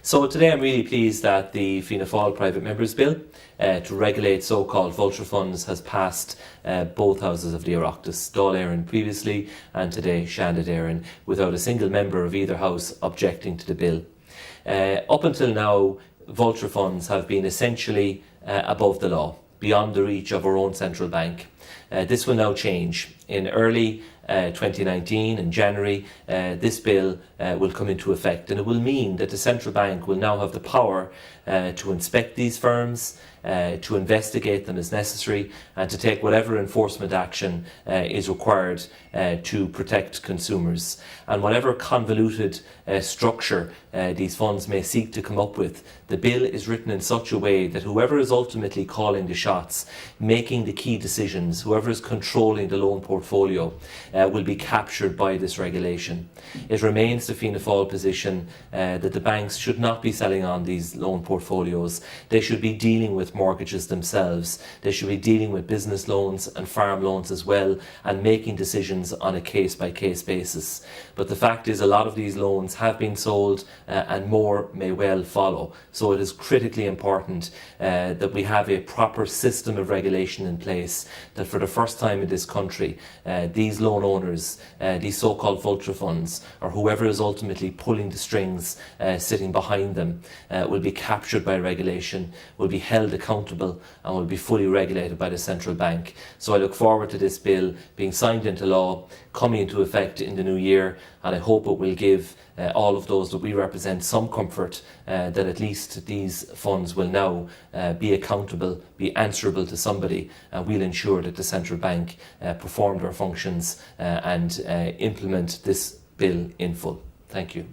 So today I'm really pleased that the Fianna Fáil Private Members Bill to regulate so-called vulture funds has passed both houses of the Oireachtas, Dail Eireann previously and today Seanad Éireann, without a single member of either house objecting to the bill. Up until now, vulture funds have been essentially above the law, beyond the reach of our own central bank. This will now change. In early 2019, in January, this bill will come into effect, and it will mean that the central bank will now have the power to inspect these firms, to investigate them as necessary, and to take whatever enforcement action is required to protect consumers. And whatever convoluted structure these funds may seek to come up with, the bill is written in such a way that whoever is ultimately calling the shots, making the key decisions, whoever is controlling the loan portfolio, will be captured by this regulation. It remains the Fianna Fáil position that the banks should not be selling on these loan portfolios. They should be dealing with mortgages themselves. They should be dealing with business loans and farm loans as well, and making decisions on a case-by-case basis. But the fact is, a lot of these loans have been sold and more may well follow. So it is critically important that we have a proper system of regulation in place, that for the first time in this country, these loan owners, these so-called vulture funds, or whoever is ultimately pulling the strings sitting behind them, will be captured by regulation, will be held accountable, and will be fully regulated by the central bank. So I look forward to this bill being signed into law, coming into effect in the new year, and I hope it will give all of those that we represent some comfort that at least these funds will now be accountable, be answerable to somebody, and we'll ensure that the central bank perform their functions and implement this bill in full. Thank you.